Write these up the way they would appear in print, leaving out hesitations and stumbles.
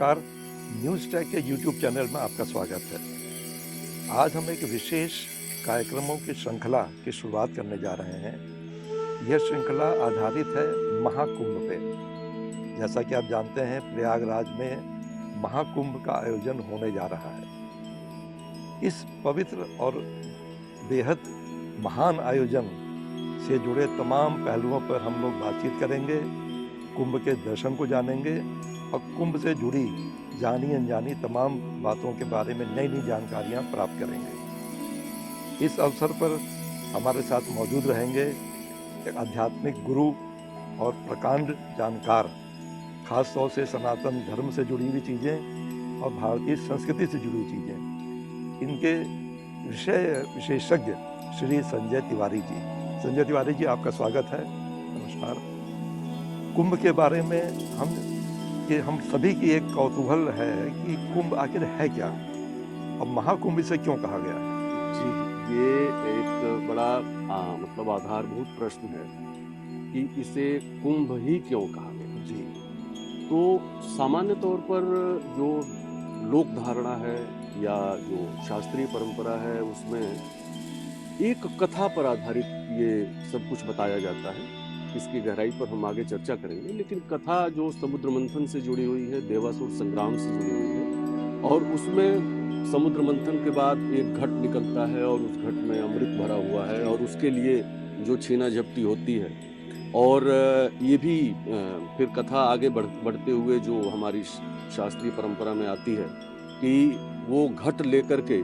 नमस्कार। News tag के YouTube channel में आपका स्वागत है। आज हम एक विशेष कार्यक्रमों की श्रृंखला की शुरुआत करने जा रहे हैं। यह श्रृंखला आधारित है महाकुंभ पे। जैसा कि आप जानते हैं, प्रयागराज में महाकुंभ का आयोजन होने जा रहा है। इस पवित्र और बेहद महान आयोजन से जुड़े तमाम पहलुओं पर हम लोग बातचीत करेंगे, कुंभ के दर्शन को जानेंगे और कुंभ से जुड़ी जानी अनजानी तमाम बातों के बारे में नई नई जानकारियां प्राप्त करेंगे। इस अवसर पर हमारे साथ मौजूद रहेंगे एक आध्यात्मिक गुरु और प्रकांड जानकार, खास तौर से सनातन धर्म से जुड़ी हुई चीज़ें और भारतीय संस्कृति से जुड़ी हुई चीज़ें। इनके विषय विशेषज्ञ श्री संजय तिवारी जी। संजय तिवारी जी, आपका स्वागत है। नमस्कार। कुंभ के बारे में हम सभी की एक कौतूहल है कि कुंभ आखिर है क्या और महाकुंभ इसे क्यों कहा गया है? जी, ये एक बड़ा मतलब आधारभूत प्रश्न है कि इसे कुंभ ही क्यों कहा गया। जी। तो सामान्य तौर पर जो लोक धारणा है या जो शास्त्रीय परंपरा है, उसमें एक कथा पर आधारित ये सब कुछ बताया जाता है। इसकी गहराई पर हम आगे चर्चा करेंगे, लेकिन कथा जो समुद्र मंथन से जुड़ी हुई है, देवासुर संग्राम से जुड़ी हुई है, और उसमें समुद्र मंथन के बाद एक घट निकलता है और उस घट में अमृत भरा हुआ है और उसके लिए जो छीना झपटी होती है। और ये भी फिर कथा आगे बढ़ते हुए जो हमारी शास्त्रीय परंपरा में आती है कि वो घट लेकर के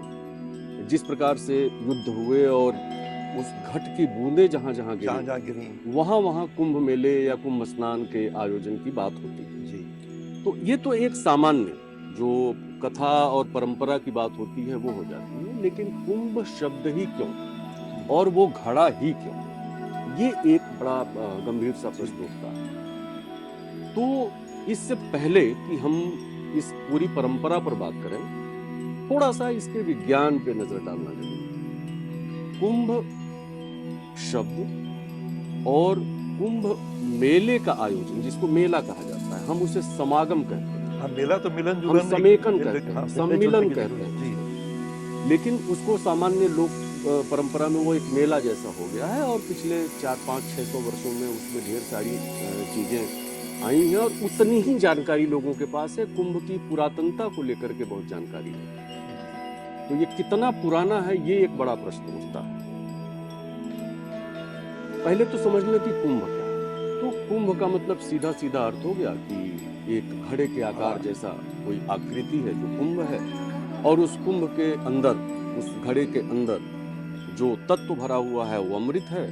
जिस प्रकार से युद्ध हुए और उस घट की बूंदें जहाँ गिरी, वहाँ कुंभ मेले या कुंभ स्नान के आयोजन की बात होती है। जी। तो ये तो एक सामान्य जो कथा और परंपरा की बात होती है वो हो जाती है, लेकिन कुंभ शब्द ही क्यों और वो घड़ा ही क्यों, ये एक बड़ा गंभीर सा प्रश्न उठता है। तो इससे पहले कि हम इस पूरी परंपरा पर बात करें, थोड़ा सा इसके विज्ञान पे नजर डालना जरूरी है। कुंभ शब्द और कुंभ मेले का आयोजन, जिसको मेला कहा जाता है, हम उसे समागम कहते हैं। हाँ, मेला तो मिलन हम जुलन समेकन कहते हैं, सम्मिलन कहते हैं। जी। लेकिन उसको सामान्य लोक परंपरा में वो एक मेला जैसा हो गया है और पिछले 400-500-600 वर्षों में उसमें ढेर सारी चीजें आई हैं और उतनी ही जानकारी लोगों के पास है। कुंभ की पुरातनता को लेकर के बहुत जानकारी है, तो ये कितना पुराना है, ये एक बड़ा प्रश्न उठता है। पहले तो समझ लें कि कुंभ क्या है। तो कुंभ का मतलब सीधा सीधा अर्थ हो गया कि एक घड़े के आकार जैसा कोई आकृति है जो कुंभ है, और उस कुंभ के अंदर, उस घड़े के अंदर जो तत्व भरा हुआ है वो अमृत है।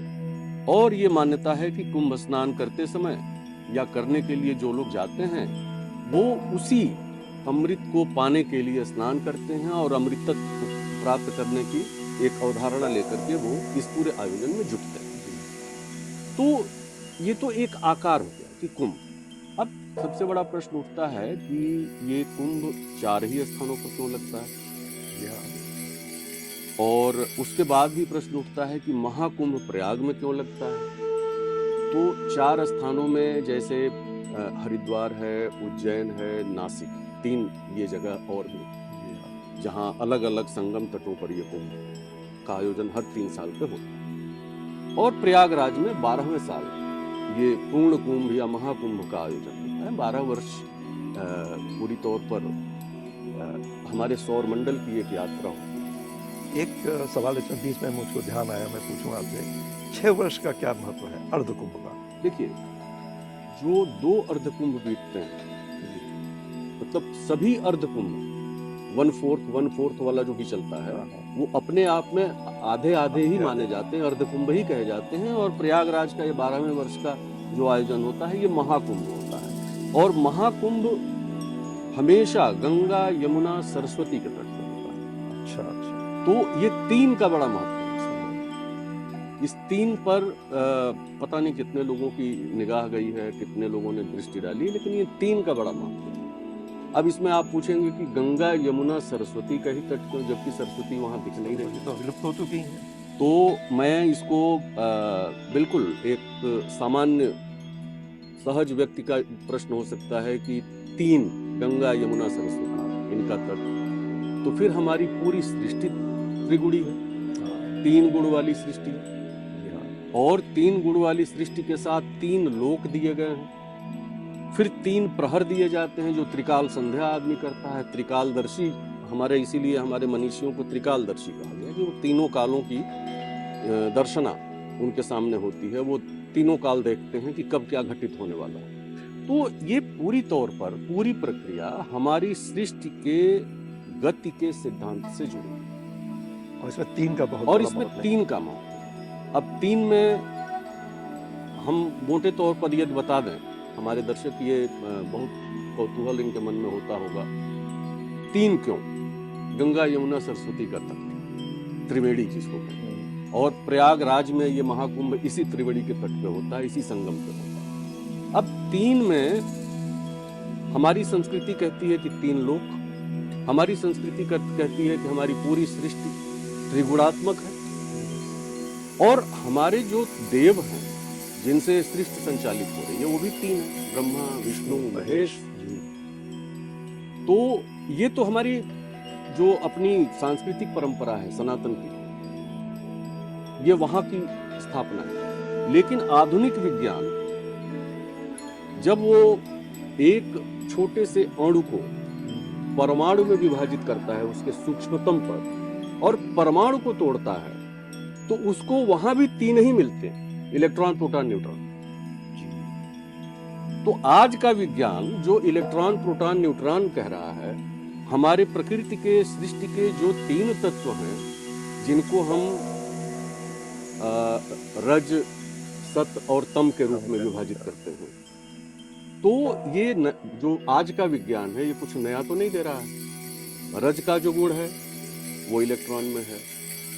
और ये मान्यता है कि कुंभ स्नान करते समय या करने के लिए जो लोग जाते हैं वो उसी अमृत को पाने के लिए स्नान करते हैं और अमृतत्व प्राप्त करने की एक अवधारणा लेकर के वो इस पूरे आयोजन में जुटते हैं। तो ये तो एक आकार हो गया कि कुंभ। अब सबसे बड़ा प्रश्न उठता है कि ये कुंभ 4 ही स्थानों पर क्यों लगता है, और उसके बाद भी प्रश्न उठता है कि महाकुंभ प्रयाग में क्यों लगता है। तो 4 स्थानों में, जैसे हरिद्वार है, उज्जैन है, नासिक, 3 ये जगह और भी, जहां अलग अलग संगम तटों पर ये कुंभ का आयोजन हर 3 साल पे होता है। और प्रयागराज में 12वें साल ये पूर्ण कुंभ या महाकुंभ का आयोजन होता है। 12 वर्ष पूरी तौर पर हमारे सौर मंडल की एक यात्रा होती है। एक सवाल इसमें बीच में मुझको ध्यान आया, मैं पूछूंगा आपसे, 6 वर्ष का क्या महत्व है अर्ध कुंभ का? देखिए, जो 2 अर्ध कुंभ बीतते हैं, मतलब सभी अर्ध कुंभ 1/4 वाला जो भी चलता है, वो अपने आप में आधे आधे ही माने जाते हैं, अर्ध कुंभ ही कहे जाते हैं। और प्रयागराज का ये 12वें वर्ष का जो आयोजन होता है, ये महाकुंभ होता है। और महाकुंभ हमेशा गंगा, यमुना, सरस्वती के तट पर होता है। अच्छा। तो ये 3 का बड़ा महत्व है। इस 3 पर पता नहीं कितने लोगों की निगाह गई है, कितने लोगों ने दृष्टि डाली, लेकिन ये 3 का बड़ा महत्व है। अब इसमें आप पूछेंगे कि गंगा, यमुना, सरस्वती का ही तट क्यों, जबकि सरस्वती वहां दिख नहीं रही, तो विलुप्त हो चुकी है। तो मैं इसको बिल्कुल एक सामान्य सहज व्यक्ति का प्रश्न हो सकता है कि 3 गंगा यमुना सरस्वती इनका तत्व, तो फिर हमारी पूरी सृष्टि त्रिगुणी है, 3 गुण वाली सृष्टि है। और 3 गुण वाली सृष्टि के साथ 3 लोक दिए गए हैं, फिर 3 प्रहर दिए जाते हैं जो त्रिकाल संध्या आदमी करता है। त्रिकालदर्शी हमारे, इसीलिए हमारे मनीषियों को त्रिकालदर्शी कहा गया, कि वो तीनों कालों की दर्शना उनके सामने होती है, वो तीनों काल देखते हैं कि कब क्या घटित होने वाला है। तो ये पूरी तौर पर पूरी प्रक्रिया हमारी सृष्टि के गति के सिद्धांत से जुड़ी है। और इसमें 3 का बहुत और बड़ा इसमें महत्व है। 3 का महत्व है। अब 3 में हम मोटे तौर पर यदि बता दें, हमारे दर्शक ये बहुत कौतूहल इनके मन में होता होगा, 3 क्यों? गंगा यमुना सरस्वती का तट, त्रिवेणी जिसको कहते हैं, और प्रयागराज में ये महाकुंभ इसी त्रिवेणी के तट पे होता है, इसी संगम पे होता है। अब 3 में हमारी संस्कृति कहती है कि 3 लोक, हमारी संस्कृति कहती है कि हमारी पूरी सृष्टि त्रिगुणात्मक है, और हमारे जो देव हैं जिनसे सृष्टि संचालित हो रही है वो भी 3 है, ब्रह्मा विष्णु महेश। तो ये तो हमारी जो अपनी सांस्कृतिक परंपरा है सनातन की, ये वहां की स्थापना है। लेकिन आधुनिक विज्ञान जब वो एक छोटे से अणु को परमाणु में विभाजित करता है, उसके सूक्ष्मतम पर, और परमाणु को तोड़ता है, तो उसको वहां भी 3 ही मिलते हैं, इलेक्ट्रॉन प्रोटॉन न्यूट्रॉन। तो आज का विज्ञान जो इलेक्ट्रॉन प्रोटॉन न्यूट्रॉन कह रहा है, हमारे प्रकृति के सृष्टि के जो 3 तत्व हैं, जिनको हम रज सत और तम के रूप में विभाजित करते हैं, तो ये जो आज का विज्ञान है ये कुछ नया तो नहीं दे रहा है। रज का जो गुण है वो इलेक्ट्रॉन में है,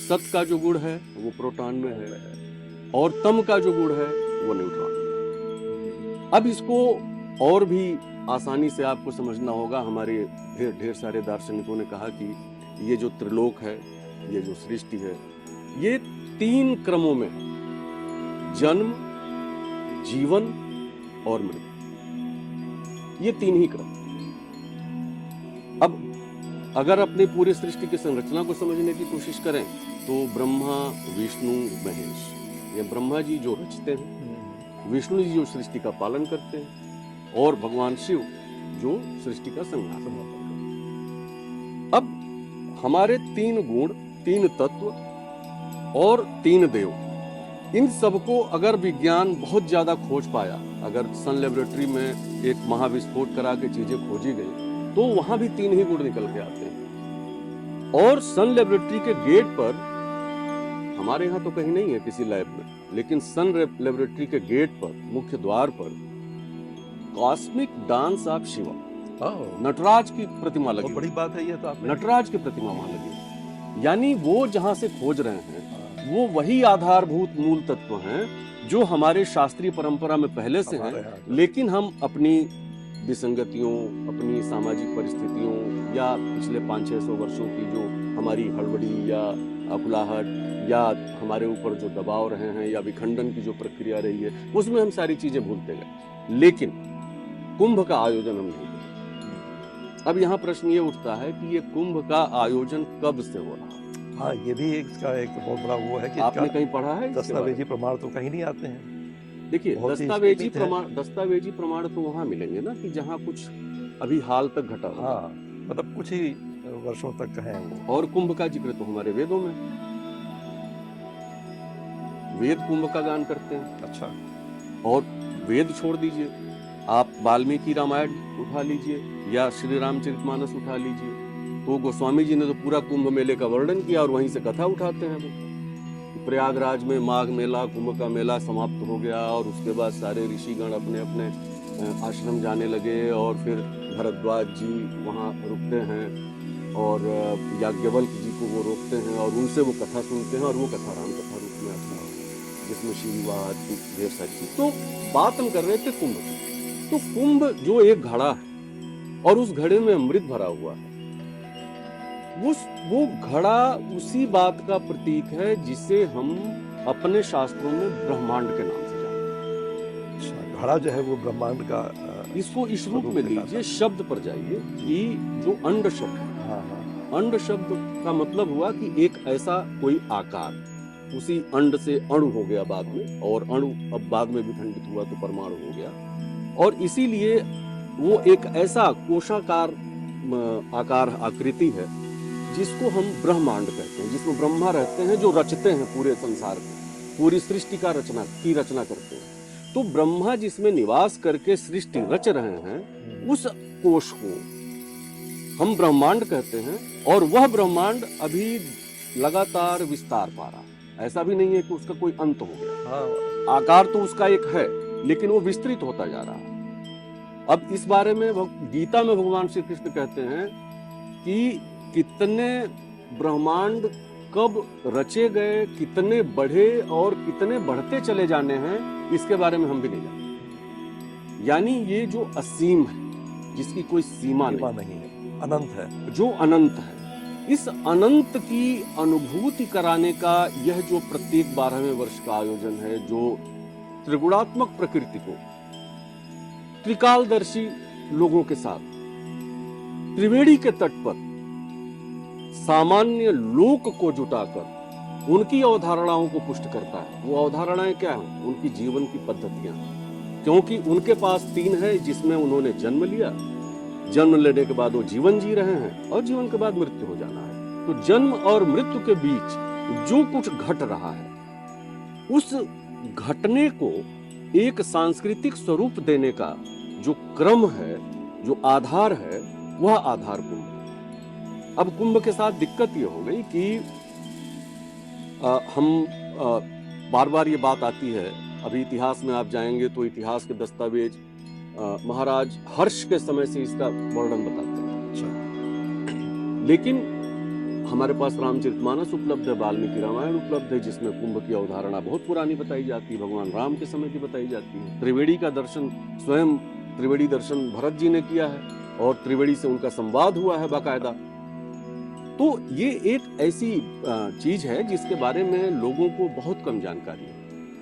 सत का जो गुण है वो प्रोटॉन में है, और तम का जो गुण है वो न्यूट्रॉन में। अब इसको और भी आसानी से आपको समझना होगा। हमारे ढेर सारे दार्शनिकों ने कहा कि ये जो त्रिलोक है, ये जो सृष्टि है, ये 3 क्रमों में है, जन्म, जीवन और मृत्यु, ये 3 ही क्रम। अब अगर अपनी पूरी सृष्टि की संरचना को समझने की कोशिश करें तो ब्रह्मा विष्णु महेश, ये ब्रह्मा जी जो रचते हैं, विष्णु जी जो सृष्टि का पालन करते हैं, और भगवान शिव जो सृष्टि का संहार करते हैं। अब हमारे 3 गुण, 3 तत्व और 3 देव, इन सबको अगर विज्ञान बहुत ज्यादा खोज पाया, अगर सन लेबोरेटरी में एक महाविस्फोट करा के चीजें खोजी गई, तो वहां भी 3 ही गुण निकल के आते हैं। और सन लेबोरेटरी के गेट पर, हमारे यहाँ तो कहीं नहीं है किसी लैब में, लेकिन सन लेबोरेटरी के गेट पर, मुख्य द्वार पर, cosmic dance of Shiva, Nataraja की प्रतिमा लगी। बड़ी बात है ये तो आपने। नटराज की प्रतिमा वहां लगी, यानी वो जहां से खोज रहे हैं वो वही आधारभूत मूल तत्व हैं जो हमारे शास्त्रीय परंपरा में पहले से हैं, लेकिन हम अपनी विसंगतियों, अपनी सामाजिक परिस्थितियों, या पिछले 500-600 वर्षों की जो हमारी हड़बड़ी या अकुलाहट, या हमारे ऊपर जो दबाव रहे हैं, या विखंडन की जो प्रक्रिया रही है, उसमें हम सारी चीजें भूलते गए। लेकिन कुंभ का आयोजन हम नहीं भूले। अब यहाँ प्रश्न ये उठता है कि ये कुंभ का आयोजन कब से हो रहा है? हाँ, ये भी इसका एक बहुत बड़ा वो है कि आपने कहीं पढ़ा है? दस्तावेजी प्रमाण तो कहीं नहीं आते हैं। देखिए, दस्तावेजी प्रमाण तो वहां मिलेंगे ना कि जहां कुछ अभी हाल तक घटा हो। हाँ, मतलब कुछ ही वर्षों तक है वो। और कुंभ का जिक्र तो हमारे वेदों में, वेद कुंभ का गान करते हैं। अच्छा। और वेद छोड़ दीजिए, आप वाल्मीकि रामायण उठा लीजिए या श्री रामचरितमानस उठा लीजिए, तो गोस्वामी जी ने तो पूरा कुंभ मेले का वर्णन किया और वहीं से कथा उठाते हैं वो। प्रयागराज में माघ मेला, कुंभ का मेला समाप्त हो गया, और उसके बाद सारे ऋषिगण अपने अपने आश्रम जाने लगे, और फिर भरद्वाज जी वहाँ रुकते हैं और याज्ञवल्क जी को वो रोकते हैं और उनसे वो कथा सुनते हैं, और वो कथा राम कथा रूप में आता है, जिसमें शिववाद की ढेर सारी चीज। तो बात हम कर रहे थे कुंभ की। तो कुंभ जो एक घड़ा है और उस घड़े में अमृत भरा हुआ है, वो घड़ा उसी बात का प्रतीक है जिसे हम अपने शास्त्रों में ब्रह्मांड के नाम से जानते हैं। घड़ा जो है वो ब्रह्मांड का इसको इस रूप स्वरूप में दिखाता लीजिए, है। शब्द पर जाइए कि जो अंड शब्द है, हाँ हाँ अंड शब्द का मतलब हुआ कि एक ऐसा कोई आकार, उसी अंड से अणु हो गया बाद में, और अणु अब बाद में विखंडित हुआ तो परमाणु हो गया, और इसीलिए वो एक ऐसा कोशाकार आकार आकृति है जिसको हम ब्रह्मांड कहते हैं, जिसमें ब्रह्मा रहते हैं जो रचते हैं पूरे संसार को, पूरी सृष्टि का रचना करते हैं। तो ब्रह्मा जिसमें निवास करके सृष्टि रच रहे हैं, उस कोश को हम ब्रह्मांड कहते हैं, और वह ब्रह्मांड अभी लगातार विस्तार पा रहा है। ऐसा भी नहीं है कि उसका कोई अंत हो गया, हाँ आकार तो उसका एक है, लेकिन वो विस्तृत होता जा रहा है। अब इस बारे में गीता में भगवान श्री कृष्ण कहते हैं कि कितने ब्रह्मांड कब रचे गए, कितने बढ़े और कितने बढ़ते चले जाने हैं, इसके बारे में हम भी नहीं जानते। यानी ये जो असीम है, जिसकी कोई सीमा नहीं है, अनंत है, जो अनंत है, इस अनंत की अनुभूति कराने का यह जो प्रत्येक 12वें वर्ष का आयोजन है, जो त्रिगुणात्मक प्रकृति को त्रिकालदर्शी लोगों के साथ त्रिवेणी के तट पर सामान्य लोक को जुटाकर उनकी अवधारणाओं को पुष्ट करता है। वो अवधारणाएं क्या हैं? उनकी जीवन की पद्धतियां, क्योंकि उनके पास 3 है, जिसमें उन्होंने जन्म लिया, जन्म लेने के बाद वो जीवन जी रहे हैं, और जीवन के बाद मृत्यु हो जाना है। तो जन्म और मृत्यु के बीच जो कुछ घट रहा है, उस घटने को एक सांस्कृतिक स्वरूप देने का जो क्रम है, जो आधार है, वह आधार कुंभ है। अब कुंभ के साथ दिक्कत ये हो गई कि हम बार बार ये बात आती है, अभी इतिहास में आप जाएंगे तो इतिहास के दस्तावेज महाराज हर्ष के समय से इसका वर्णन बताते हैं। अच्छा। लेकिन हमारे पास रामचरितमानस उपलब्ध है, वाल्मीकि रामायण उपलब्ध है, जिसमें कुंभ की अवधारणा बहुत पुरानी बताई जाती है, भगवान राम के समय की बताई जाती है। त्रिवेणी का दर्शन, स्वयं त्रिवेणी दर्शन भरत जी ने किया है, और त्रिवेणी से उनका संवाद हुआ है बाकायदा। तो ये एक ऐसी चीज है जिसके बारे में लोगों को बहुत कम जानकारी है,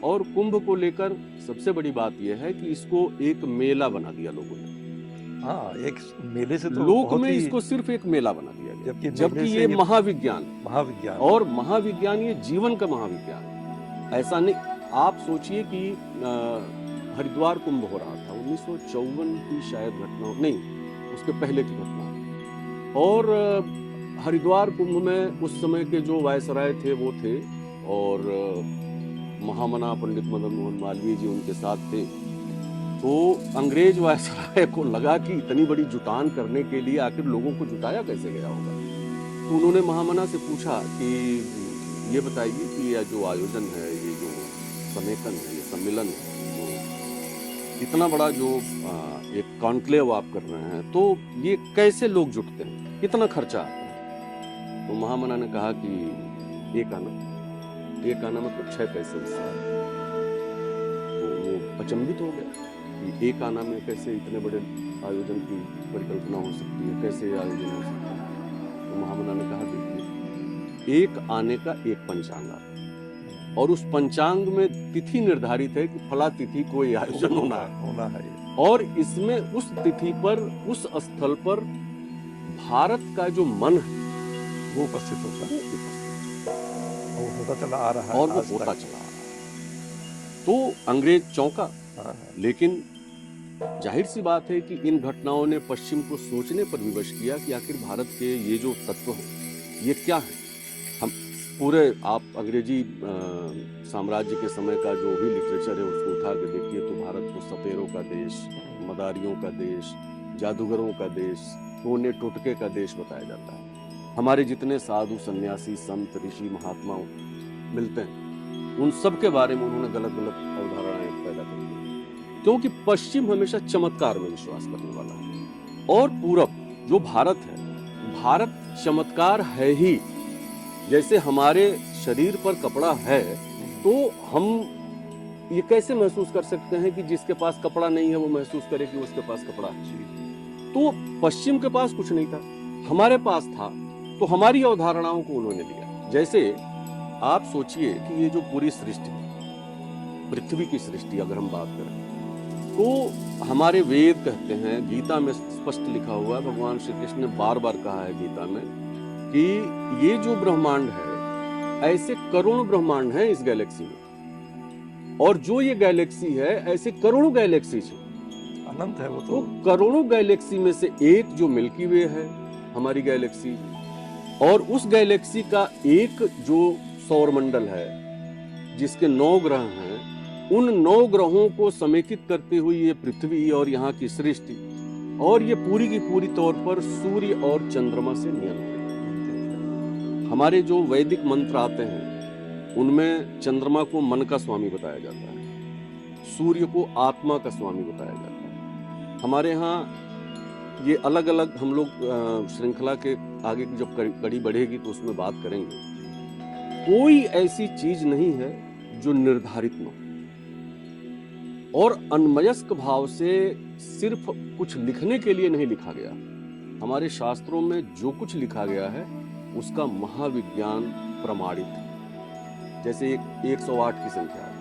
और कुंभ को लेकर सबसे बड़ी बात यह है कि इसको एक मेला बना दिया लोगों ने। हाँ, एक मेले से तो लोक बहुत में ही, इसको सिर्फ एक मेला बना दिया गया, जबकि मेले से ये महाविज्ञान, और महाविज्ञान ये जीवन का महाविज्ञान। ऐसा नहीं, आप सोचिए कि हरिद्वार कुंभ हो रहा था 1954 की शायद घटना, नहीं उसके पहले की घटना, और हरिद्वार कुंभ में उस समय के जो वायसराय थे वो थे, और महामना पंडित मदन मोहन मालवीय जी उनके साथ थे। तो अंग्रेज वायसराय को लगा कि इतनी बड़ी जुटान करने के लिए आखिर लोगों को जुटाया कैसे गया होगा। तो उन्होंने महामना से पूछा कि ये बताइए कि यह जो आयोजन है, ये जो समेकन है, ये सम्मेलन है, तो इतना बड़ा जो एक कॉन्क्लेव आप कर रहे हैं, तो ये कैसे लोग जुटते हैं, कितना खर्चा आता है? तो महामना ने कहा कि एक आना मतलब 6 पैसे उससे। तो वो अचंभित हो गया कि एक आना में कैसे इतने बड़े आयोजन की परिकल्पना हो सकती है, कैसे आयोजन हो सकता है? तो महामना ने कहा देखिए, एक आने का एक पंचांग आता है, और उस पंचांग में तिथि निर्धारित है कि फला तिथि को ये आयोजन होना है, और इसमें उस तिथि पर, उस स्थल पर भारत का जो मन है वो उपस्थित होता है, वो होता चला आ रहा है, और वो होता चला आ रहा है। तो अंग्रेज चौंका, लेकिन जाहिर सी बात है कि इन घटनाओं ने पश्चिम को सोचने पर विवश किया कि आखिर भारत के ये जो तत्व हैं ये क्या है। हम पूरे, आप अंग्रेजी साम्राज्य के समय का जो भी लिटरेचर है उसको उठा के देखिए तो भारत को सपेरों का देश, मदारियों का देश, जादूगरों का देश, टोने टोटके का देश बताया जाता है। हमारे जितने साधु सन्यासी संत ऋषि महात्मा मिलते हैं उन सब के बारे में उन्होंने गलत गलत अवधारणाएं पैदा कर दी, क्योंकि पश्चिम हमेशा चमत्कार में विश्वास करने वाला है, और पूरब जो भारत है, भारत चमत्कार है ही। जैसे हमारे शरीर पर कपड़ा है तो हम ये कैसे महसूस कर सकते हैं कि जिसके पास कपड़ा नहीं है वो महसूस करे कि उसके पास कपड़ा है। तो पश्चिम के पास कुछ नहीं था, हमारे पास था, तो हमारी अवधारणाओं को उन्होंने लिया। जैसे आप सोचिए कि ये जो पूरी सृष्टि, पृथ्वी की सृष्टि अगर हम बात करें, तो हमारे वेद कहते हैं, गीता में स्पष्ट लिखा हुआ है, भगवान श्री कृष्ण ने बार बार कहा है गीता में कि ये जो ब्रह्मांड है, ऐसे करोड़ों ब्रह्मांड हैं इस गैलेक्सी में, और जो ये गैलेक्सी है ऐसे करोड़ों गैलेक्सी है, अनंत है वो तो तो। करोड़ों गैलेक्सी में से एक जो मिल्की वे है हमारी गैलेक्सी, और उस गैलेक्सी का एक जो सौरमंडल है जिसके 9 ग्रह हैं, उन 9 ग्रहों को समेकित करते हुए ये पृथ्वी और यहाँ की सृष्टि, और ये पूरी की पूरी तौर पर सूर्य और चंद्रमा से नियंत्रित। हमारे जो वैदिक मंत्र आते हैं उनमें चंद्रमा को मन का स्वामी बताया जाता है, सूर्य को आत्मा का स्वामी बताया जाता है। हमारे यहाँ ये अलग अलग हम लोग श्रृंखला के आगे की जब कड़ी बढ़ेगी तो उसमें बात करेंगे। कोई ऐसी चीज नहीं है जो निर्धारित न हो, और अन्मयस्क भाव से सिर्फ कुछ लिखने के लिए नहीं लिखा गया। हमारे शास्त्रों में जो कुछ लिखा गया है उसका महाविज्ञान प्रमाणित है। जैसे 108 की संख्या है,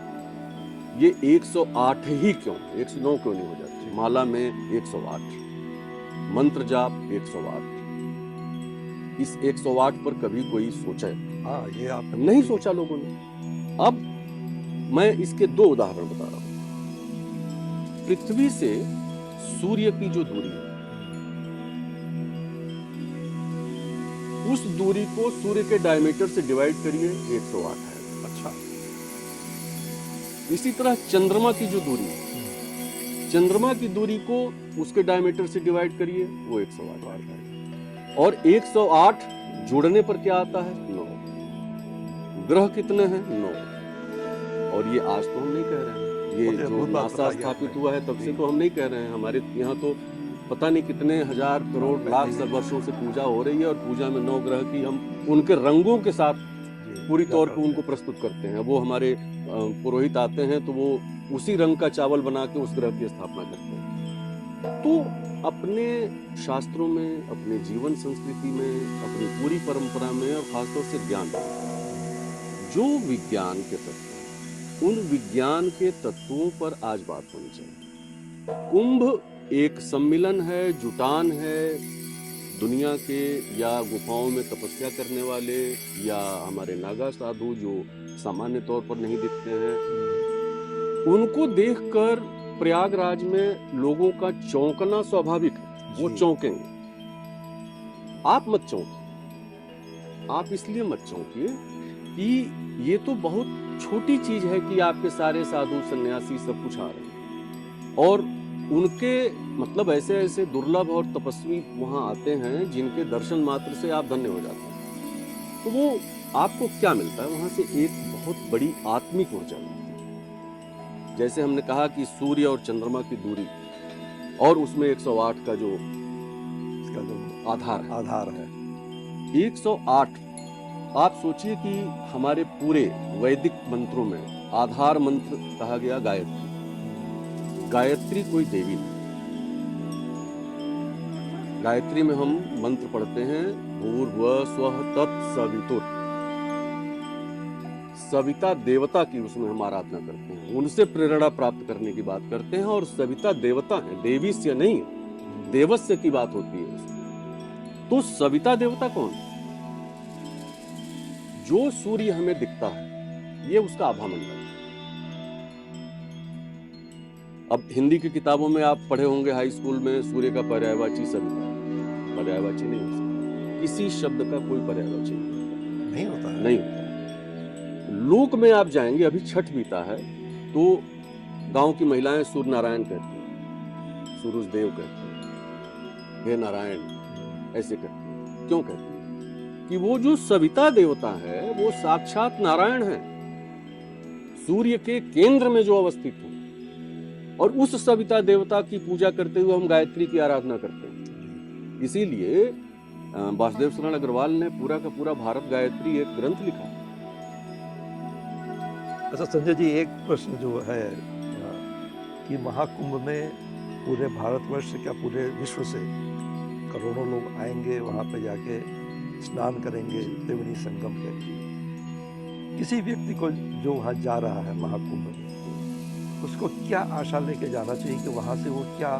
ये 108 ही क्यों, 109 क्यों नहीं हो जाती? माला में 108, मंत्र जाप 108। इस 108 पर कभी कोई सोचा है? हाँ, ये आप नहीं सोचा लोगों ने। अब मैं इसके 2 उदाहरण बता रहा हूं। पृथ्वी से सूर्य की जो दूरी है, उस दूरी को सूर्य के डायमीटर से डिवाइड करिए, 108 है। अच्छा। इसी तरह चंद्रमा की जो दूरी है, चंद्रमा की दूरी को उसके डायमीटर से डिवाइड करिए, वो 108 है। और 108 जोड़ने पर क्या आता है? 9। ग्रह कितने हैं? 9। और ये आज तो हम नहीं कह रहे हैं, ये जो नासा स्थापित हुआ है तब से तो हम नहीं कह रहे हैं। हमारे यहाँ तो पता नहीं कितने हजार करोड़ लाख वर्षों से पूजा हो रही है, और पूजा में 9 ग्रह की हम उनके रंगों के साथ पूरी तौर पर उनको प्रस्तुत करते हैं। वो हमारे पुरोहित आते हैं तो वो उसी रंग का चावल बना के उस ग्रह की स्थापना करते हैं। तो अपने शास्त्रों में, अपने जीवन संस्कृति में, अपनी पूरी परंपरा में, और खासतौर से ज्ञान, जो विज्ञान के तत्व, उन विज्ञान के तत्वों पर आज बात होनी चाहिए। कुंभ एक सम्मिलन है, जुटान है दुनिया के या गुफाओं में तपस्या करने वाले या हमारे नागा साधु जो सामान्य तौर पर नहीं दिखते हैं, उनको देखकर प्रयागराज में लोगों का चौंकना स्वाभाविक है। वो चौंकेंगे। आप मत चौंकिए। आप इसलिए मत चौंकिए कि ये तो बहुत छोटी चीज है कि आपके सारे साधु सन्यासी सब कुछ आ रहे हैं, और उनके मतलब ऐसे ऐसे दुर्लभ और तपस्वी वहां आते हैं जिनके दर्शन मात्र से आप धन्य हो जाते हैं। तो वो आपको क्या मिलता है? वहां से एक बहुत बड़ी आत्मिक ऊर्जा मिलती है। जैसे हमने कहा कि सूर्य और चंद्रमा की दूरी, और उसमें 108 का जो आधार है 108। आप सोचिए कि हमारे पूरे वैदिक मंत्रों में आधार मंत्र कहा गया गायत्री। गायत्री कोई देवी नहीं। गायत्री में हम मंत्र पढ़ते हैं भूर्भुवः स्वः तत्सवितुर। सविता देवता की उसमें हम आराधना करते हैं, उनसे प्रेरणा प्राप्त करने की बात करते हैं, और सविता देवता है, देवीस्य नहीं, देवस्य की बात होती है उसमें। तो सविता देवता कौन? जो सूर्य हमें दिखता है, ये उसका आभा मंडल है। अब हिंदी की किताबों में आप पढ़े होंगे हाई स्कूल में, सूर्य का पर्यायवाची सविता। पर्यायवाची नहीं हो सकता, किसी शब्द का कोई पर्यायवाची नहीं होता है। नहीं होता। लोक में आप जाएंगे, अभी छठ बीता है तो गांव की महिलाएं सूर्य नारायण कहती हैं, सूरज देव कहती हैं, हे नारायण, ऐसे कहती हैं। क्यों कहती हैं? कि वो जो सविता देवता है वो साक्षात नारायण है, सूर्य के केंद्र में जो अवस्थित है, और उस सविता देवता की पूजा करते हुए हम गायत्री की आराधना करते हैं। इसीलिए वासुदेव शरण अग्रवाल ने पूरा का पूरा भारत गायत्री एक ग्रंथ लिखा। अच्छा संजय जी, एक प्रश्न जो है कि महाकुंभ में पूरे भारतवर्ष से क्या पूरे विश्व से करोड़ों लोग आएंगे, वहाँ पे जाके स्नान करेंगे त्रिवेणी संगम पे। किसी व्यक्ति को जो वहाँ जा रहा है महाकुंभ में, उसको क्या आशा लेके जाना चाहिए कि वहाँ से वो क्या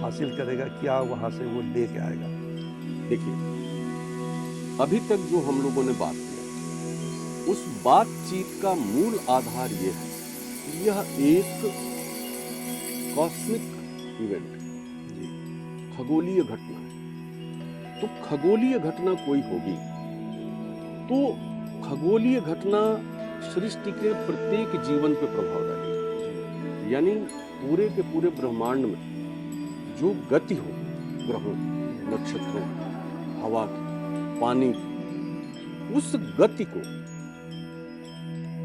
हासिल करेगा, क्या वहाँ से वो लेके आएगा? देखिए, अभी तक जो हम लोगों ने बात की, उस बातचीत का मूल आधार ये है, यह एक कॉस्मिक इवेंट है, जी, खगोलीय घटना है। तो खगोलीय घटना कोई होगी, तो खगोलीय घटना सृष्टि के प्रत्येक जीवन पे प्रभाव डालेगी। यानी पूरे के पूरे ब्रह्मांड में जो गति हो, ग्रहों, नक्षत्रों, हवा की, पानी की, उस गति को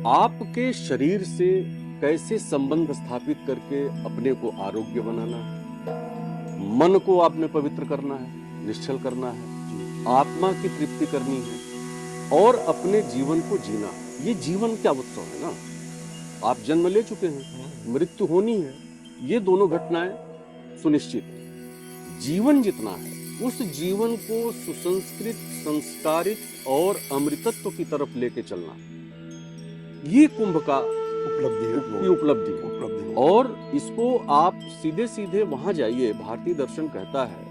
आपके शरीर से कैसे संबंध स्थापित करके अपने को आरोग्य बनाना है, मन को आपने पवित्र करना है, निश्चल करना है, आत्मा की तृप्ति करनी है और अपने जीवन को जीना है। ये जीवन क्या उत्सव है ना, आप जन्म ले चुके हैं, मृत्यु होनी है, ये दोनों घटनाएं सुनिश्चित है। जीवन जितना है उस जीवन को सुसंस्कृत, संस्कारित और अमृतत्व की तरफ लेके चलना, ये कुंभ का उपलब्धि है। और इसको आप सीधे सीधे वहां जाइए, भारतीय दर्शन कहता है,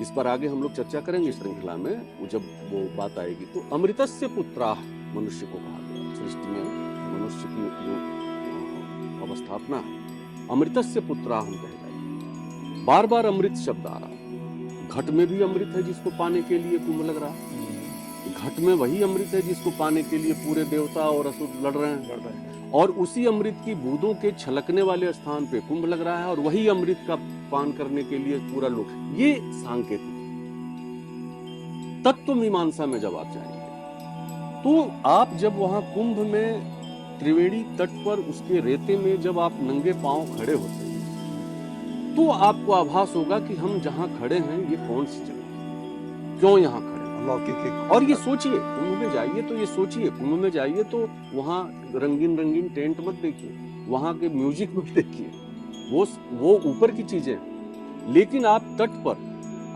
इस पर आगे हम लोग चर्चा करेंगे श्रृंखला में, वो जब वो बात आएगी, तो अमृतस्य पुत्राः मनुष्य को कहा गया। सृष्टि में मनुष्य की जो अवस्थापना है, अमृतस्य पुत्राः हम कहे जाएंगे। बार बार अमृत शब्द आ रहा, घट में भी अमृत है जिसको पाने के लिए कुंभ लग रहा, घट में वही अमृत है जिसको पाने के लिए पूरे देवता और असुर लड़ रहे हैं, और उसी अमृत की बूंदों के छलकने वाले स्थान पे कुंभ लग रहा है, और वही अमृत का पान करने के लिए पूरा लोग, ये सांकेतिक तत्व मीमांसा में जब आप जाएंगे, तो आप जब वहां कुंभ में त्रिवेणी तट पर उसके रेते में जब आप नंगे पांव खड़े होते हैं, तो आपको आभास होगा कि हम जहां खड़े हैं ये कौन सी जगह, क्यों यहाँ खड़े। और ये सोचिए, कुंभ में जाइए तो ये सोचिए, कुंभ में जाइए तो वहाँ रंगीन रंगीन टेंट मत देखिए, वहाँ के म्यूजिक मत देखिए, वो ऊपर की चीजें, लेकिन आप तट पर,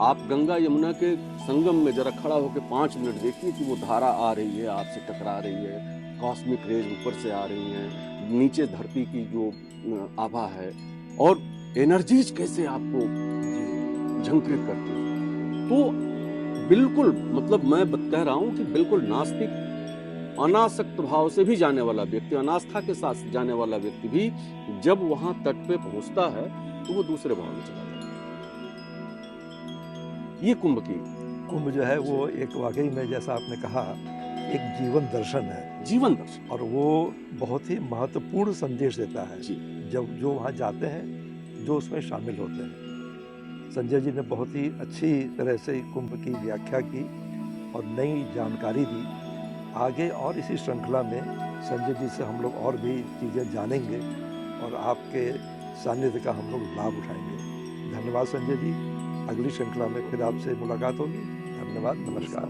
आप गंगा यमुना के संगम में जरा खड़ा होकर 5 मिनट देखिए कि वो धारा आ रही है, आपसे टकरा रही है, कॉस्मिक रेज ऊपर से आ रही हैं, नीचे धरती की जो आभा है, और एनर्जीज कैसे आपको झंकृत करती है। तो बिल्कुल, मतलब मैं कह रहा हूं कि बिल्कुल नास्तिक, अनासक्त भाव से भी जाने वाला व्यक्ति, अनास्था के साथ जाने वाला व्यक्ति भी जब वहां तट पे पहुंचता है तो वो दूसरे भाव में चला जाता है। ये कुंभ जो है वो एक वाकई में, जैसा आपने कहा, एक जीवन दर्शन है, जीवन दर्शन, और वो बहुत ही महत्वपूर्ण संदेश देता है जी। जब जो वहाँ जाते हैं, जो उसमें शामिल होते हैं। संजय जी ने बहुत ही अच्छी तरह से कुंभ की व्याख्या की और नई जानकारी दी। आगे और इसी श्रृंखला में संजय जी से हम लोग और भी चीज़ें जानेंगे और आपके सानिध्य का हम लोग लाभ उठाएंगे। धन्यवाद संजय जी। अगली श्रृंखला में फिर आपसे मुलाकात होगी। धन्यवाद, नमस्कार।